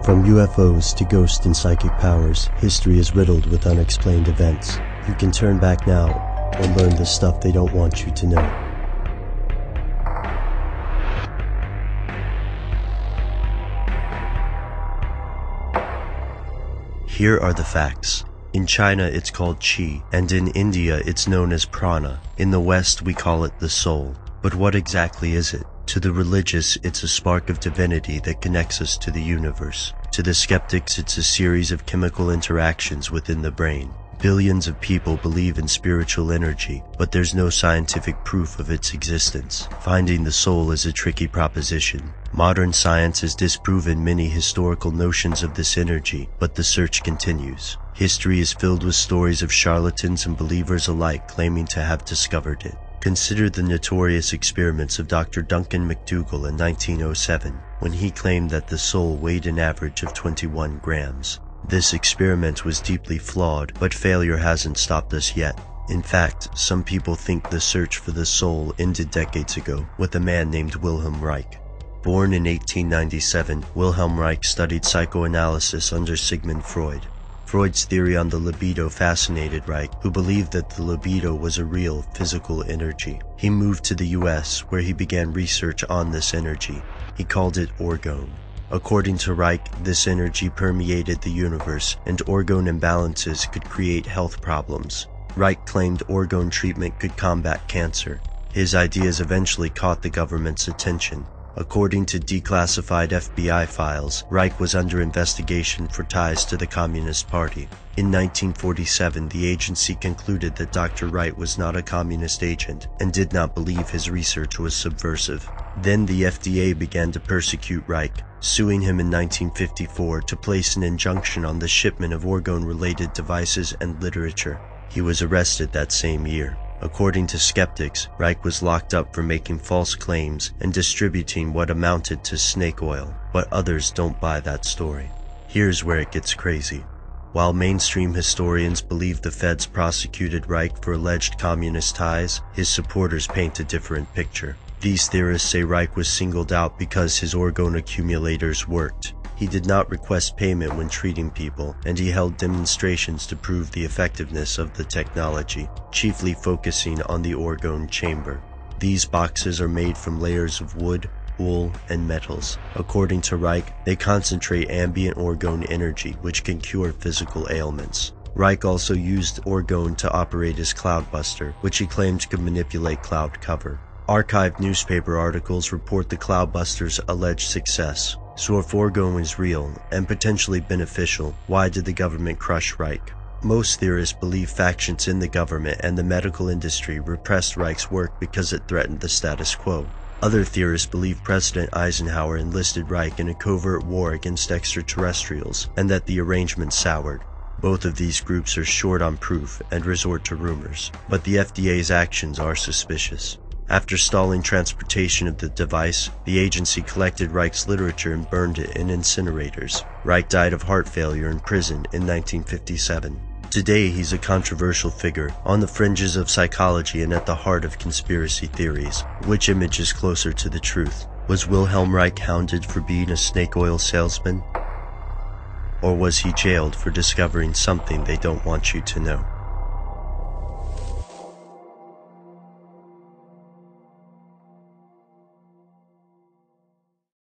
From UFOs to ghost and psychic powers, history is riddled with unexplained events. You can turn back now and learn the stuff they don't want you to know. Here are the facts. In China it's called Qi, and in India it's known as prana. In the West we call it the soul. But what exactly is it? To the religious, it's a spark of divinity that connects us to the universe. To the skeptics, it's a series of chemical interactions within the brain. Billions of people believe in spiritual energy, but there's no scientific proof of its existence. Finding the soul is a tricky proposition. Modern science has disproven many historical notions of this energy, but the search continues. History is filled with stories of charlatans and believers alike claiming to have discovered it. Consider the notorious experiments of Dr. Duncan McDougall in 1907, when he claimed that the soul weighed an average of 21 grams. This experiment was deeply flawed, but failure hasn't stopped us yet. In fact, some people think the search for the soul ended decades ago with a man named Wilhelm Reich. Born in 1897, Wilhelm Reich studied psychoanalysis under Sigmund Freud. Freud's theory on the libido fascinated Reich, who believed that the libido was a real, physical energy. He moved to the US, where he began research on this energy. He called it orgone. According to Reich, this energy permeated the universe, and orgone imbalances could create health problems. Reich claimed orgone treatment could combat cancer. His ideas eventually caught the government's attention. According to declassified FBI files, Reich was under investigation for ties to the Communist Party. In 1947, the agency concluded that Dr. Reich was not a communist agent and did not believe his research was subversive. Then the FDA began to persecute Reich, suing him in 1954 to place an injunction on the shipment of orgone-related devices and literature. He was arrested that same year. According to skeptics, Reich was locked up for making false claims and distributing what amounted to snake oil, but others don't buy that story. Here's where it gets crazy. While mainstream historians believe the feds prosecuted Reich for alleged communist ties, his supporters paint a different picture. These theorists say Reich was singled out because his orgone accumulators worked. He did not request payment when treating people, and he held demonstrations to prove the effectiveness of the technology, chiefly focusing on the orgone chamber. These boxes are made from layers of wood, wool, and metals. According to Reich, they concentrate ambient orgone energy, which can cure physical ailments. Reich also used orgone to operate his cloudbuster, which he claimed could manipulate cloud cover. Archived newspaper articles report the cloudbuster's alleged success. So if orgone is real and potentially beneficial, why did the government crush Reich? Most theorists believe factions in the government and the medical industry repressed Reich's work because it threatened the status quo. Other theorists believe President Eisenhower enlisted Reich in a covert war against extraterrestrials and that the arrangement soured. Both of these groups are short on proof and resort to rumors, but the FDA's actions are suspicious. After stalling transportation of the device, the agency collected Reich's literature and burned it in incinerators. Reich died of heart failure in prison in 1957. Today he's a controversial figure, on the fringes of psychology and at the heart of conspiracy theories. Which image is closer to the truth? Was Wilhelm Reich hounded for being a snake oil salesman? Or was he jailed for discovering something they don't want you to know?